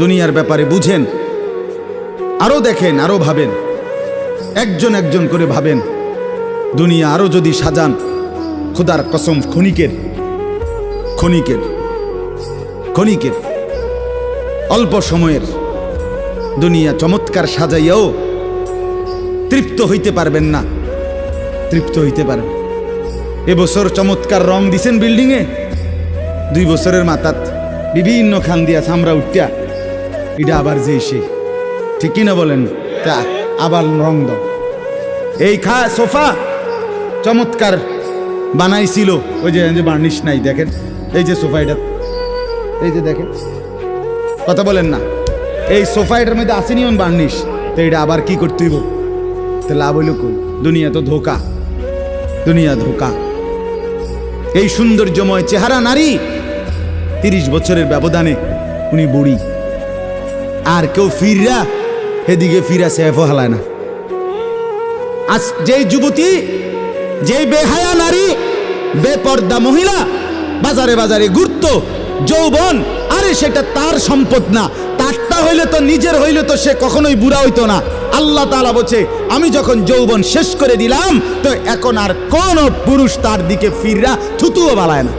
দুনিয়ার ব্যাপারে বুঝেন, আরো দেখেন, আরো ভাবেন, একজন একজন করে ভাবেন। দুনিয়া আরো যদি সাজান, খোদার কসম ক্ষণিকের ক্ষণিকের ক্ষণিকের অল্প সময়ের দুনিয়া চমৎকার সাজাইয়াও তৃপ্ত হইতে পারবেন না, তৃপ্ত হইতে পারেন। এবছর চমৎকার রং দিছেন বিল্ডিংয়ে, 2 বছরের মাথাত বিভিন্ন খান দিয়া ছামরা উঠিয়া এটা আবার যে সে, ঠিক কিনা বলেন? তা আবার রং দাও। এই সোফা চমৎকার বানাইছিল, ওই যে বার্নিশ নাই, দেখেন এই যে সোফা, এটা এই যে দেখেন, কথা বলেন না, এই সোফা এটার মধ্যে আসেনি অন বার্নিশ, তো এটা আবার কি করতে হইব? তো লাভ হইল কই? দুনিয়া তো ধোকা, দুনিয়া ধোকা। এই সৌন্দর্যময় চেহারা নারী 30 বছরের ব্যবধানে উনি বুড়ি, আর কেউ ফিররা এদিকে ফিরা সেফ হালায় না। আজ যেই যুবতী, যেই বেহায়া নারী, বেপর্দা মহিলা বাজারে বাজারে ঘুরতো, যৌবন, আরে সেটা তার সম্পদ না, তারটা হইলে তো নিজের হইলে তো সে কখনোই বুড়া হইতো না। আল্লাহ তাআলা বলছে, আমি যখন যৌবন শেষ করে দিলাম, তো এখন আর কোন পুরুষ তার দিকে ফিররা থুতুও বালায় না।